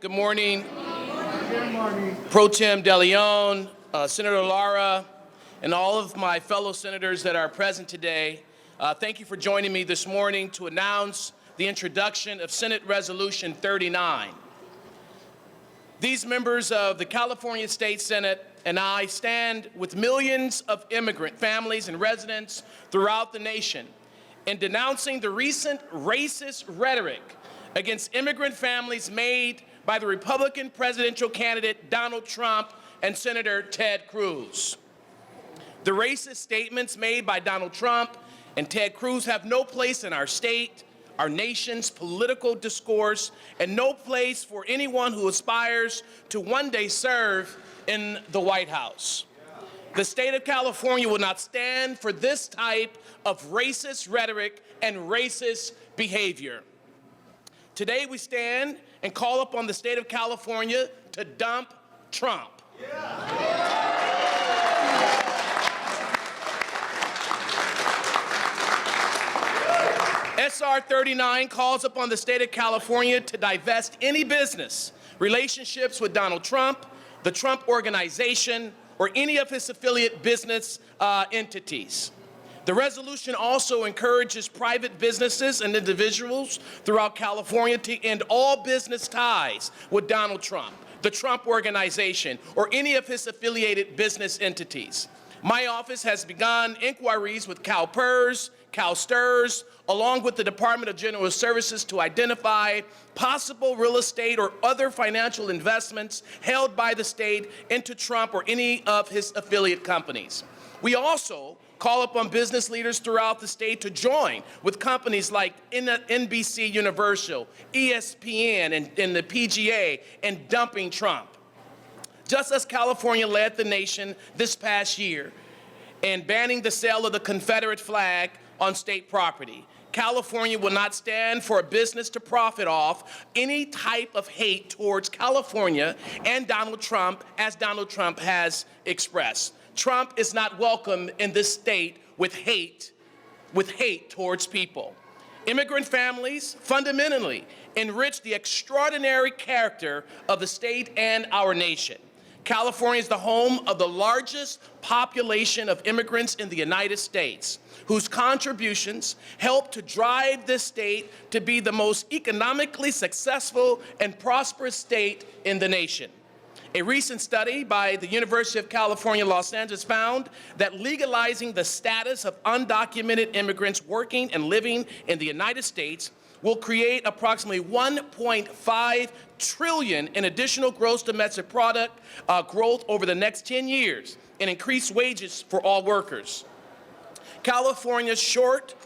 Good morning. Good morning. Pro Tem DeLeon, Senator Lara, and all of my fellow senators that are present today. Thank you for joining me this morning to announce the introduction of Senate Resolution 39. These members of the California State Senate and I stand with millions of immigrant families and residents throughout the nation in denouncing the recent racist rhetoric against immigrant families made by the Republican presidential candidate Donald Trump and Senator Ted Cruz. The racist statements made by Donald Trump and Ted Cruz have no place in our state, our nation's political discourse, and no place for anyone who aspires to one day serve in the White House. The state of California will not stand for this type of racist rhetoric and racist behavior. Today we stand and call upon the state of California to dump Trump. SR 39 calls upon the state of California to divest any business, relationships with Donald Trump, the Trump Organization, or any of his affiliate business entities. The resolution also encourages private businesses and individuals throughout California to end all business ties with Donald Trump, the Trump Organization, or any of his affiliated business entities. My office has begun inquiries with CalPERS, CalSTRS, along with the Department of General Services to identify possible real estate or other financial investments held by the state into Trump or any of his affiliate companies. We also call upon business leaders throughout the state to join with companies like NBC Universal, ESPN, and the PGA in dumping Trump. Just as California led the nation this past year in banning the sale of the Confederate flag on state property, California will not stand for a business to profit off any type of hate towards California and Donald Trump, as Donald Trump has expressed. Trump is not welcome in this state with hate towards people. Immigrant families fundamentally enrich the extraordinary character of the state and our nation. California is the home of the largest population of immigrants in the United States, whose contributions help to drive this state to be the most economically successful and prosperous state in the nation. A recent study by the University of California, Los Angeles found that legalizing the status of undocumented immigrants working and living in the United States will create approximately $1.5 trillion in additional gross domestic product growth over the next 10 years and increase wages for all workers. California's short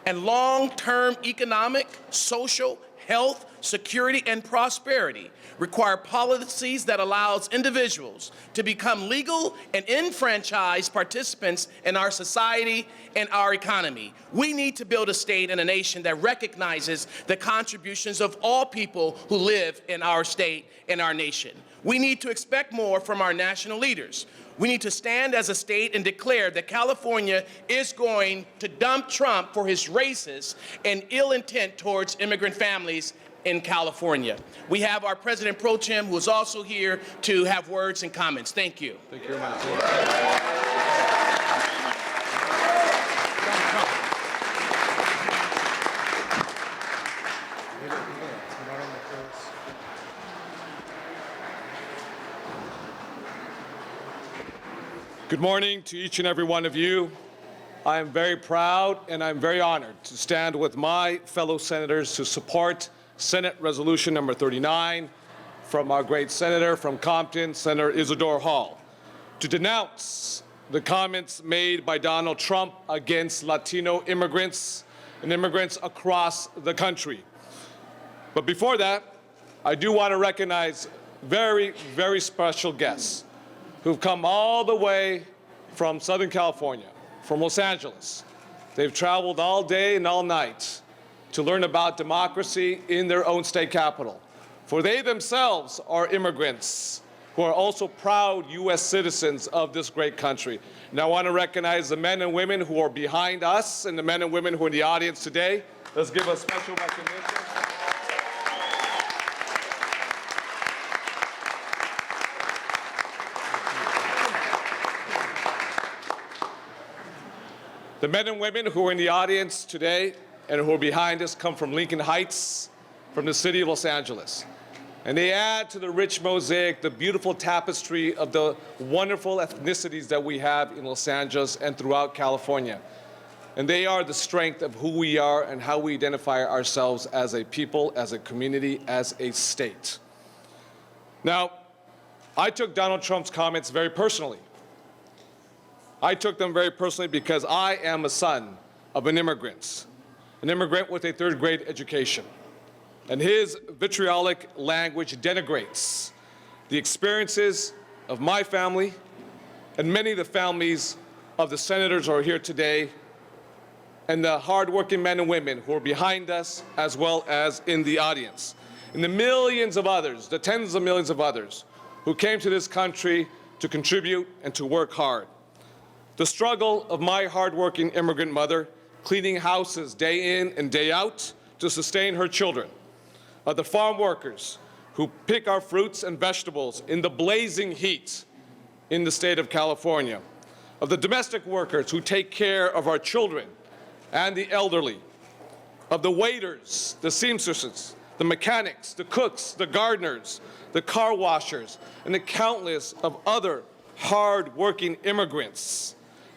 and long-term economic, social, health, security, and prosperity require policies that allows individuals to become legal and enfranchised participants in our society and our economy. We need to build a state and a nation that recognizes the contributions of all people who live in our state and our nation. We need to expect more from our national leaders. We need to stand as a state and declare that California is going to dump Trump for his racist and ill intent towards immigrant families in California. We have our President Pro Tem, who is also here to have words and comments. Thank you. Thank you very much. Good morning to each and every one of you. I am very proud and I'm very honored to stand with my fellow senators to support Senate Resolution number 39 from our great senator from Compton, Senator Isidore Hall, to denounce the comments made by Donald Trump against Latino immigrants and immigrants across the country. But before that, I do want to recognize very, very special guests who've come all the way from Southern California, from Los Angeles. They've traveled all day and all night to learn about democracy in their own state capital. For they themselves are immigrants who are also proud U.S. citizens of this great country. And I want to recognize the men and women who are behind us and the men and women who are in the audience today. Let's give a special recognition. The men and women who are in the audience today and who are behind us come from Lincoln Heights, from the city of Los Angeles. And they add to the rich mosaic, the beautiful tapestry of the wonderful ethnicities that we have in Los Angeles and throughout California. And they are the strength of who we are and how we identify ourselves as a people, as a community, as a state. Now, I took Donald Trump's comments very personally. I took them very personally because I am a son of an immigrant with a third-grade education. And his vitriolic language denigrates the experiences of my family and many of the families of the senators who are here today and the hardworking men and women who are behind us as well as in the audience. And the millions of others, the tens of millions of others who came to this country to contribute and to work hard. The struggle of my hardworking immigrant mother, cleaning houses day in and day out to sustain her children. Of the farm workers who pick our fruits and vegetables in the blazing heat in the state of California. Of the domestic workers who take care of our children and the elderly. Of the waiters, the seamstresses, the mechanics, the cooks, the gardeners, the car washers, and the countless of other hard-working immigrants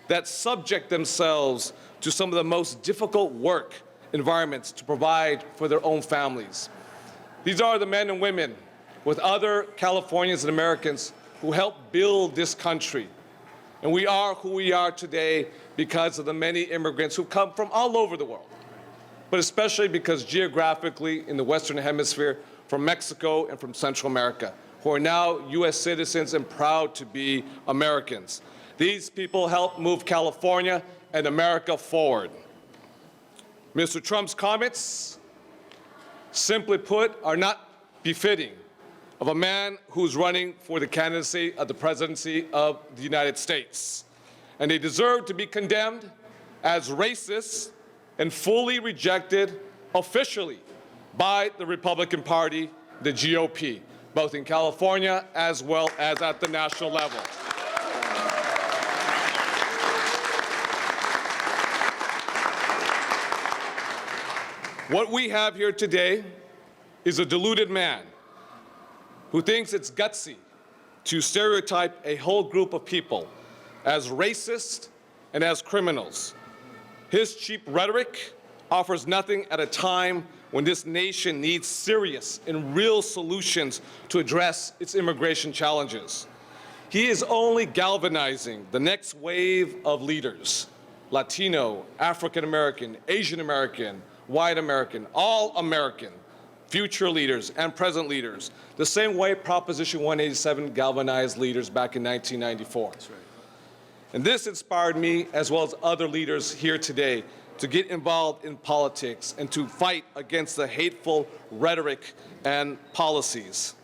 that subject themselves to some of the most difficult work environments to provide for their own families. These are the men and women with other Californians and Americans who helped build this country. And we are who we are today because of the many immigrants who come from all over the world, but especially because geographically in the Western Hemisphere, from Mexico and from Central America, who are now U.S. citizens and proud to be Americans. These people helped move California and America forward. Mr. Trump's comments, simply put, are not befitting of a man who's running for the candidacy of the presidency of the United States. And they deserve to be condemned as racist and fully rejected officially by the Republican Party, the GOP, both in California as well as at the national level. What we have here today is a deluded man who thinks it's gutsy to stereotype a whole group of people as racist and as criminals. His cheap rhetoric offers nothing at a time when this nation needs serious and real solutions to address its immigration challenges. He is only galvanizing the next wave of leaders, Latino, African American, Asian American, white American, all American, future leaders and present leaders, the same way Proposition 187 galvanized leaders back in 1994. That's right. And this inspired me, as well as other leaders here today, to get involved in politics and to fight against the hateful rhetoric and policies.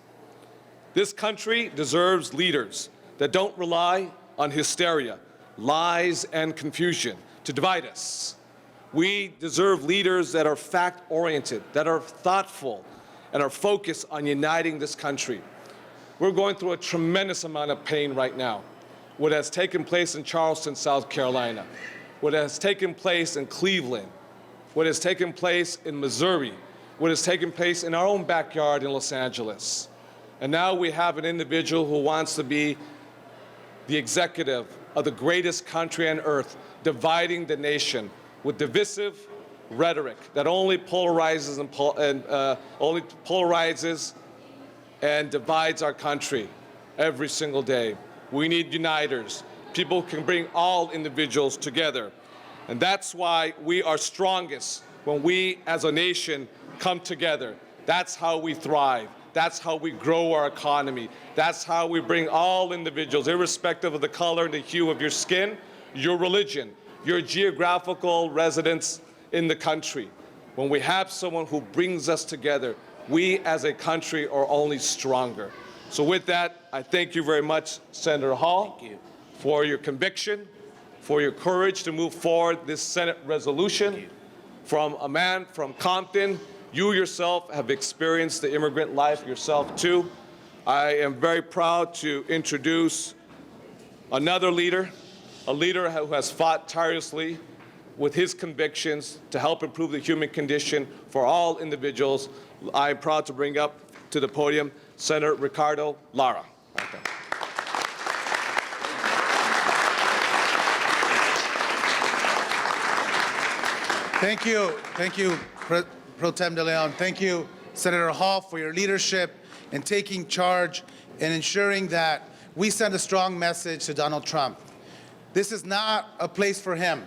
This country deserves leaders that don't rely on hysteria, lies, and confusion to divide us. We deserve leaders that are fact-oriented, that are thoughtful, and are focused on uniting this country. We're going through a tremendous amount of pain right now. What has taken place in Charleston, South Carolina, what has taken place in Cleveland, what has taken place in Missouri, what has taken place in our own backyard in Los Angeles. And now we have an individual who wants to be the executive of the greatest country on earth, dividing the nation with divisive rhetoric that only polarizes and divides our country every single day. We need uniters. People can bring all individuals together. And that's why we are strongest when we as a nation come together. That's how we thrive. That's how we grow our economy. That's how we bring all individuals, irrespective of the color and the hue of your skin, your religion, your geographical residence in the country. When we have someone who brings us together, we as a country are only stronger. So with that, I thank you very much, Senator Hall, for your conviction, for your courage to move forward this Senate resolution. From a man from Compton, you yourself have experienced the immigrant life yourself too. I am very proud to introduce another leader, a leader who has fought tirelessly with his convictions to help improve the human condition for all individuals. I'm proud to bring up to the podium Senator Ricardo Lara. Thank you, Pro Tem de Leon. Thank you, Senator Hall, for your leadership in taking charge and ensuring that we send a strong message to Donald Trump. This is not a place for him.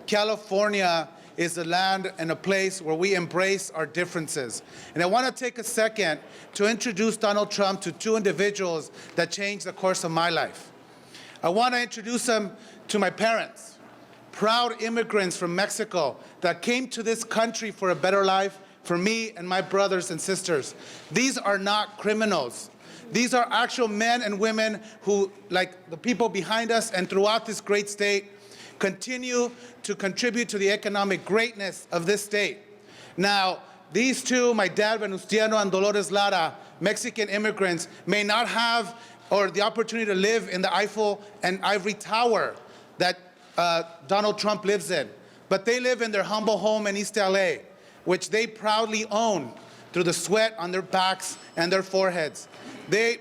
California is a land and a place where we embrace our differences. And I want to take a second to introduce Donald Trump to two individuals that changed the course of my life. I want to introduce them to my parents, proud immigrants from Mexico that came to this country for a better life for me and my brothers and sisters. These are not criminals. These are actual men and women who, like the people behind us and throughout this great state, continue to contribute to the economic greatness of this state. Now, these two, my dad, Venustiano, and Dolores Lara, Mexican immigrants, may not have or the opportunity to live in the Eiffel and Ivory Tower that Donald Trump lives in, but they live in their humble home in East LA, which they proudly own through the sweat on their backs and their foreheads.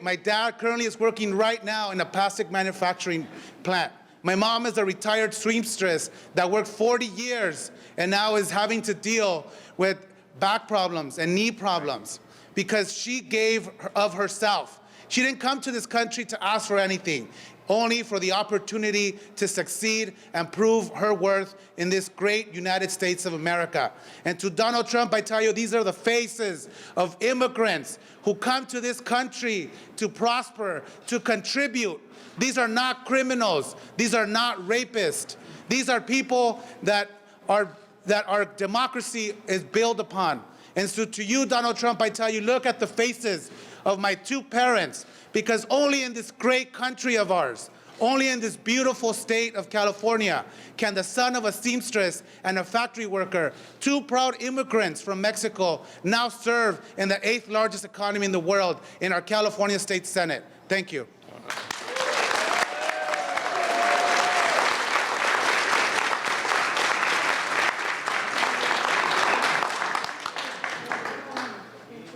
My dad currently is working right now in a plastic manufacturing plant. My mom is a retired seamstress that worked 40 years and now is having to deal with back problems and knee problems because she gave of herself. She didn't come to this country to ask for anything, only for the opportunity to succeed and prove her worth in this great United States of America. And to Donald Trump, I tell you, these are the faces of immigrants who come to this country to prosper, to contribute. These are not criminals. These are not rapists. These are people that our democracy is built upon. And so to you, Donald Trump, I tell you, look at the faces of my two parents, because only in this great country of ours, only in this beautiful state of California, can the son of a seamstress and a factory worker, two proud immigrants from Mexico, now serve in the 8th largest economy in the world in our California State Senate. Thank you.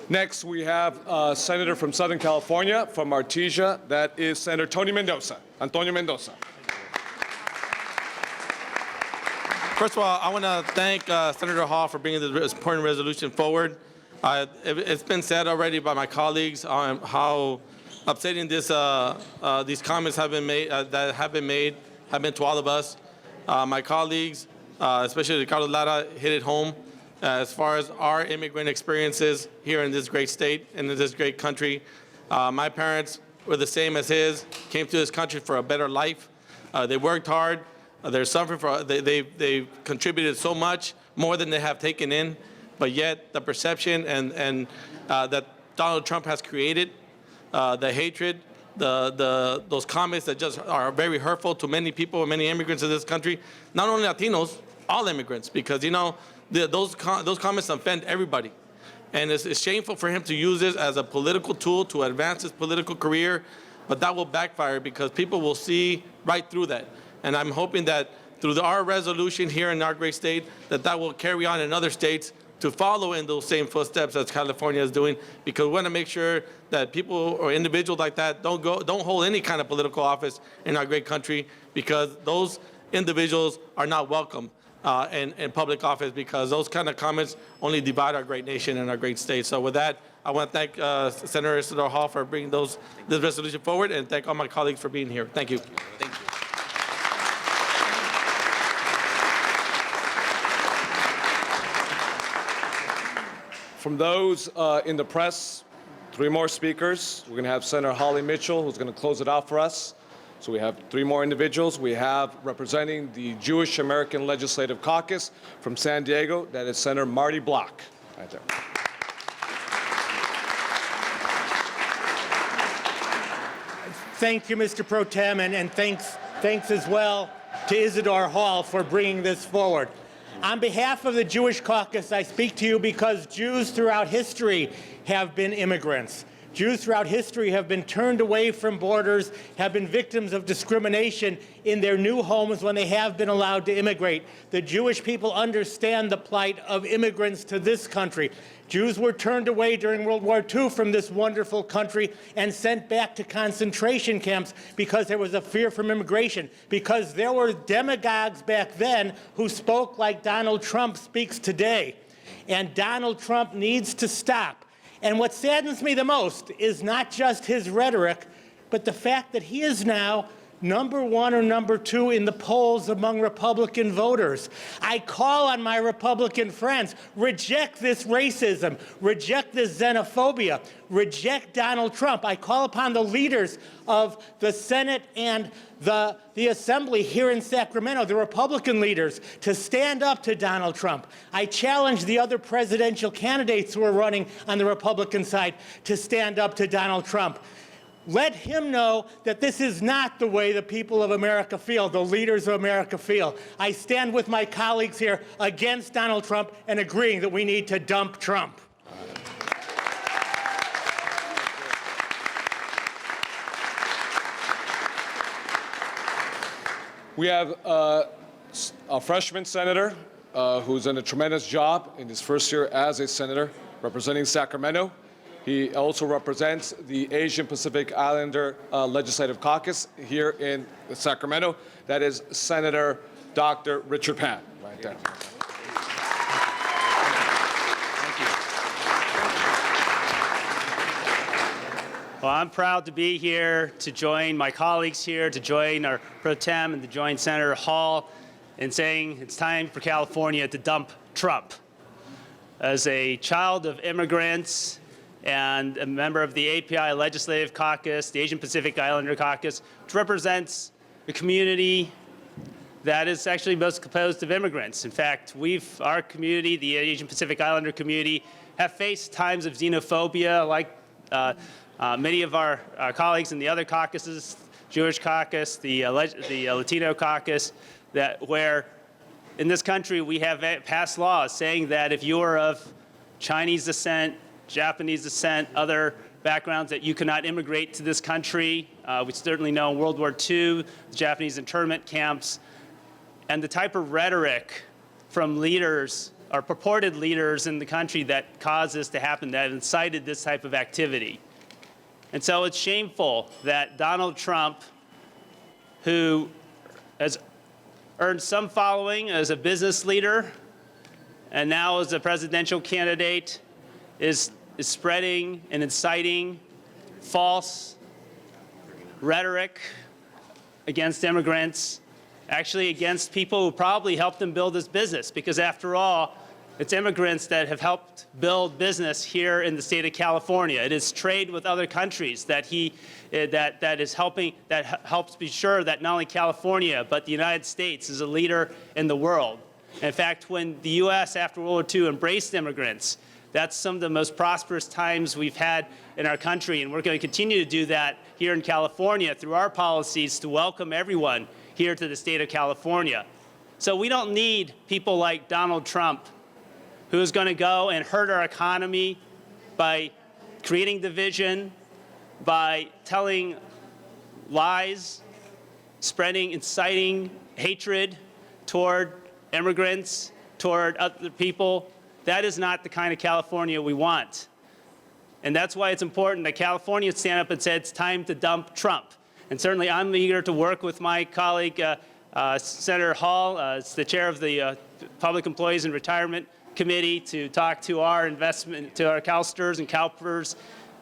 Next, we have a senator from Southern California, from Artesia. That is Senator Tony Mendoza. Antonio Mendoza. First of all, I want to thank Senator Hall for bringing this important resolution forward. It's been said already by my colleagues on how upsetting these comments have been made, have been to all of us. My colleagues, especially Ricardo Lara, hit it home. As far as our immigrant experiences here in this great state and in this great country. My parents were the same as his, came to this country for a better life. They worked hard. They're suffering for, they've contributed so much, more than they have taken in, but yet the perception and that Donald Trump has created, the hatred, those comments that just are very hurtful to many people, many immigrants in this country, not only Latinos, all immigrants, because, you know, those comments offend everybody. And it's shameful for him to use this as a political tool to advance his political career, but that will backfire because people will see right through that. And I'm hoping that through our resolution here in our great state, that will carry on in other states to follow in those same footsteps as California is doing, because we want to make sure that people or individuals like that don't hold any kind of political office in our great country, because those individuals are not welcome in public office, because those kind of comments only divide our great nation and our great state. So with that, I want to thank Senator Isidore Hall for bringing this resolution forward, and thank all my colleagues for being here. Thank you. Thank you. From those in the press, 3 more speakers. We're going to have Senator Holly Mitchell, who's going to close it out for us. So we have 3 more individuals. We have representing the Jewish American Legislative Caucus from San Diego. That is Senator Marty Block. Right there. Thank you, Mr. Pro Tem, and thanks as well to Isidore Hall for bringing this forward. On behalf of the Jewish Caucus, I speak to you because Jews throughout history have been immigrants. Jews throughout history have been turned away from borders, have been victims of discrimination in their new homes when they have been allowed to immigrate. The Jewish people understand the plight of immigrants to this country. Jews were turned away during World War II from this wonderful country and sent back to concentration camps because there was a fear from immigration, because there were demagogues back then who spoke like Donald Trump speaks today. And Donald Trump needs to stop. And what saddens me the most is not just his rhetoric, but the fact that he is now number 1 or number 2 in the polls among Republican voters. I call on my Republican friends, reject this racism, reject this xenophobia, reject Donald Trump. I call upon the leaders of the Senate and the Assembly here in Sacramento, the Republican leaders, to stand up to Donald Trump. I challenge the other presidential candidates who are running on the Republican side to stand up to Donald Trump. Let him know that this is not the way the people of America feel, the leaders of America feel. I stand with my colleagues here against Donald Trump and agreeing that we need to dump Trump. We have a freshman senator who's done a tremendous job in his first year as a senator representing Sacramento. He also represents the Asian Pacific Islander Legislative Caucus here in Sacramento. That is Senator Dr. Richard Pan, right there. Well, I'm proud to be here to join my colleagues here, to join our pro tem and to join Senator Hall in saying it's time for California to dump Trump. As a child of immigrants and a member of the API Legislative Caucus, the Asian Pacific Islander Caucus, which represents a community that is actually most composed of immigrants. In fact, our community, the Asian Pacific Islander community, have faced times of xenophobia like many of our colleagues in the other caucuses, Jewish caucus, the Latino caucus, where in this country we have passed laws saying that if you are of Chinese descent, Japanese descent, other backgrounds, that you cannot immigrate to this country. We certainly know in World War II, the Japanese internment camps, and the type of rhetoric from leaders or purported leaders in the country that caused this to happen, that incited this type of activity. And so it's shameful that Donald Trump, who has earned some following as a business leader and now as a presidential candidate, is spreading and inciting false rhetoric against immigrants, actually against people who probably helped him build his business, because after all, it's immigrants that have helped build business here in the state of California. It is trade with other countries that helps be sure that not only California, but the United States is a leader in the world. In fact, when the U.S. after World War II embraced immigrants, that's some of the most prosperous times we've had in our country, and we're going to continue to do that here in California through our policies to welcome everyone here to the state of California. So we don't need people like Donald Trump, who's going to go and hurt our economy by creating division, by telling lies, inciting hatred toward immigrants, toward other people. That is not the kind of California we want. And that's why it's important that California stand up and say it's time to dump Trump. And certainly I'm eager to work with my colleague, Senator Hall, as the chair of the Public Employees and Retirement Committee, to talk to our CalSTRS and CalPERS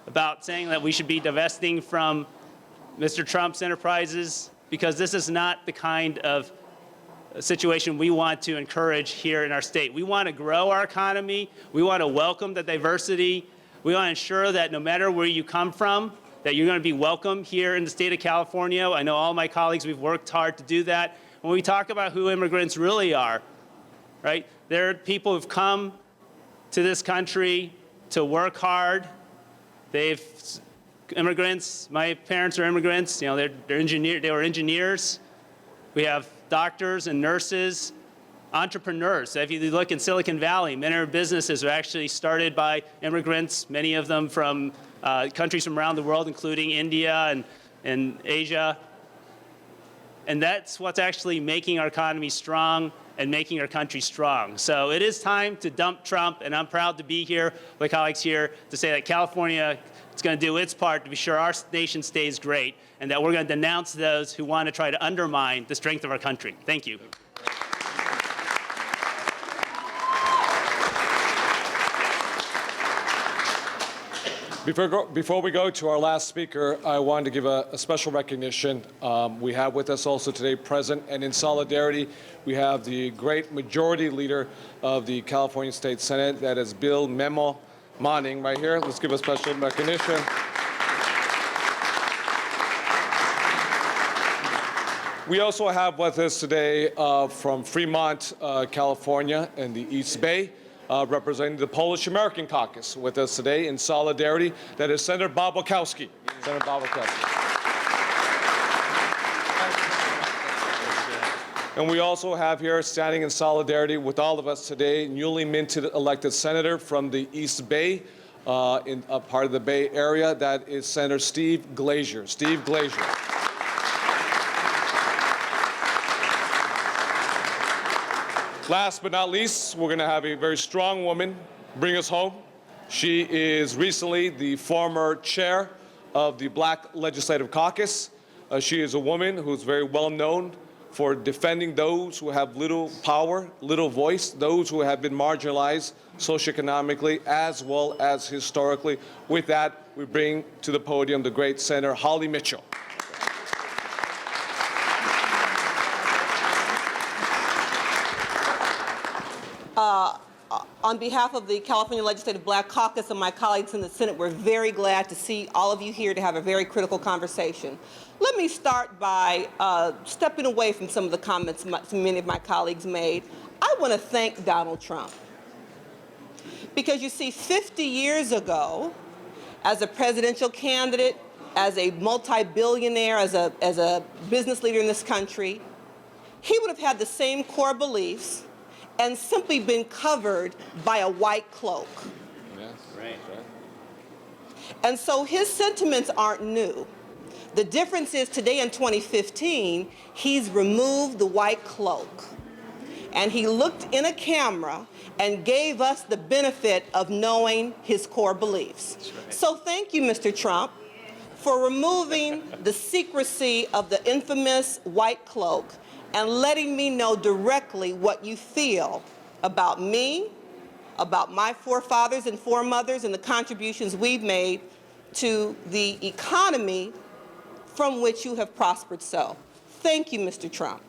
about saying that we should be divesting from Mr. Trump's enterprises, because this is not the kind of situation we want to encourage here in our state. We want to grow our economy. We want to welcome the diversity. We want to ensure that no matter where you come from, that you're going to be welcome here in the state of California. I know all my colleagues, we've worked hard to do that. When we talk about who immigrants really are, right? They're people who've come to this country to work hard. Immigrants, my parents are immigrants, they were engineers. We have doctors and nurses, entrepreneurs. If you look in Silicon Valley, many of our businesses are actually started by immigrants, many of them from countries from around the world, including India and Asia. And that's what's actually making our economy strong and making our country strong. So it is time to dump Trump, and I'm proud to be here with my colleagues here to say that California is going to do its part to be sure our nation stays great, and that we're going to denounce those who want to try to undermine the strength of our country. Thank you. Before we go to our last speaker, I wanted to give a special recognition. We have with us also today present and in solidarity, we have the great majority leader of the California State Senate, that is Bill Memo Manning right here. Let's give a special recognition. We also have with us today from Fremont, California in the East Bay, representing the Polish-American caucus with us today in solidarity. That is Senator Bob Wachowski. Senator Bob Wachowski. And we also have here, standing in solidarity with all of us today, newly minted elected senator from the East Bay, in a part of the Bay Area. That is Senator Steve Glazier. Steve Glazier. Last but not least, we're going to have a very strong woman bring us home. She is recently the former chair of the Black Legislative Caucus. She is a woman who's very well known for defending those who have little power, little voice, those who have been marginalized socioeconomically as well as historically. With that, we bring to the podium the great Senator Holly Mitchell. On behalf of the California Legislative Black Caucus and my colleagues in the Senate, we're very glad to see all of you here to have a very critical conversation. Let me start by stepping away from some of the comments many of my colleagues made. I want to thank Donald Trump. Because you see, 50 years ago, as a presidential candidate, as a multi-billionaire, as a business leader in this country, he would have had the same core beliefs and simply been covered by a white cloak. Yes, right. And so his sentiments aren't new. The difference is today in 2015, he's removed the white cloak. And he looked in a camera and gave us the benefit of knowing his core beliefs. Right. So thank you, Mr. Trump, for removing the secrecy of the infamous white cloak and letting me know directly what you feel about me, about my forefathers and foremothers, and the contributions we've made to the economy from which you have prospered so. Thank you, Mr. Trump.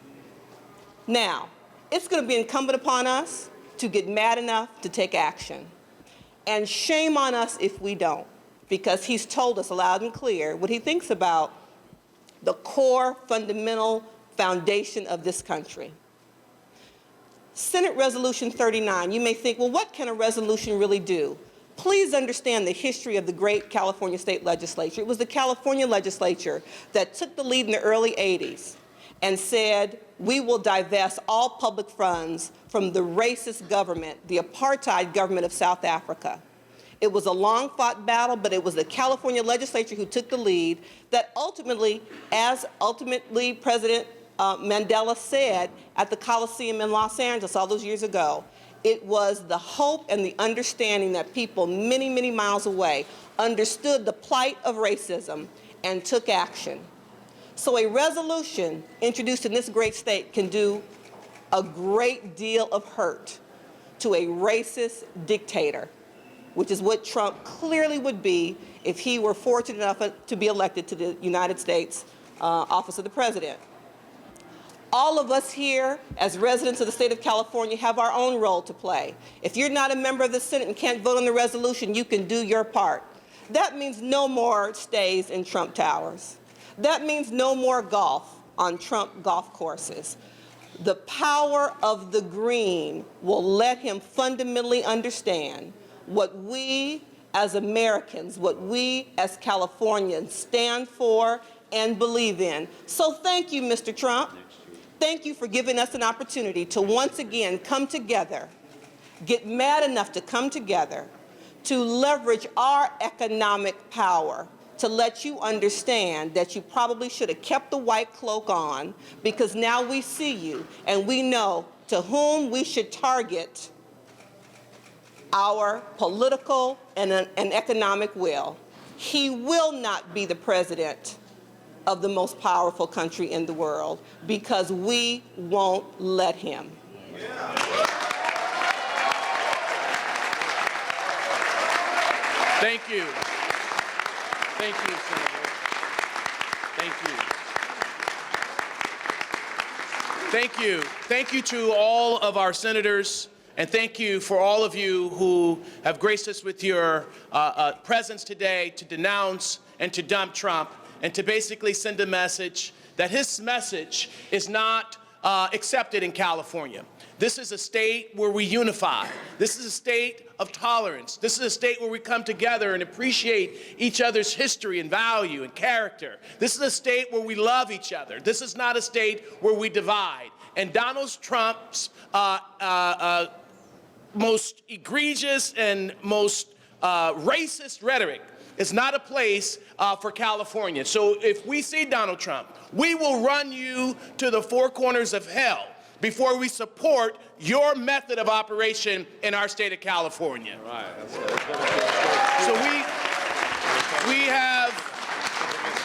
Now, it's going to be incumbent upon us to get mad enough to take action. And shame on us if we don't, because he's told us loud and clear what he thinks about the core fundamental foundation of this country. Senate Resolution 39, you may think, well, what can a resolution really do? Please understand the history of the great California state legislature. It was the California legislature that took the lead in the early 80s and said, we will divest all public funds from the racist government, the apartheid government of South Africa. It was a long-fought battle, but it was the California legislature who took the lead that ultimately, as President Mandela said at the Coliseum in Los Angeles all those years ago, it was the hope and the understanding that people many, many miles away understood the plight of racism and took action. So a resolution introduced in this great state can do a great deal of hurt to a racist dictator, which is what Trump clearly would be if he were fortunate enough to be elected to the United States office of the president. All of us here, as residents of the state of California, have our own role to play. If you're not a member of the Senate and can't vote on the resolution, you can do your part. That means no more stays in Trump Towers. That means no more golf on Trump golf courses. The power of the green will let him fundamentally understand what we as Americans, what we as Californians stand for and believe in. So thank you, Mr. Trump. Thank you for giving us an opportunity to once again come together, get mad enough to come together, to leverage our economic power to let you understand that you probably should have kept the white cloak on, because now we see you and we know to whom we should target our political and economic will. He will not be the president of the most powerful country in the world, because we won't let him. Thank you. Thank you, Senator. Thank you. Thank you. Thank you to all of our senators, and thank you for all of you who have graced us with your presence today to denounce and to dump Trump, and to basically send a message that his message is not accepted in California. This is a state where we unify. This is a state of tolerance. This is a state where we come together and appreciate each other's history and value and character. This is a state where we love each other. This is not a state where we divide. And Donald Trump's most egregious and most racist rhetoric is not a place for California. So if we see Donald Trump, we will run you to the four corners of hell before we support your method of operation in our state of California. All right. So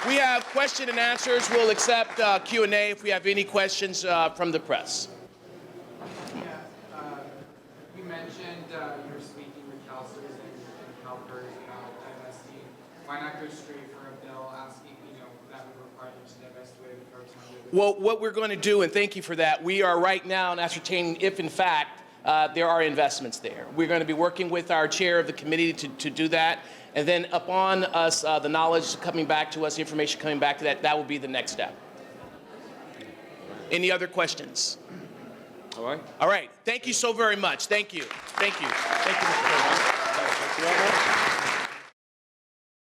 we have question and answers. We'll accept Q&A if we have any questions from the press. You mentioned you're speaking with caucuses and helpers about divesting. Why not go straight for a bill asking, that would require you to divest away the pro tem? Well, what we're going to do, and thank you for that, we are right now ascertaining if, in fact, there are investments there. We're going to be working with our chair of the committee to do that. And then upon us, the knowledge coming back to us, the information coming back to that will be the next step. Any other questions? All right. All right. Thank you so very much. Thank you. Thank you. Thank you, Mr. President.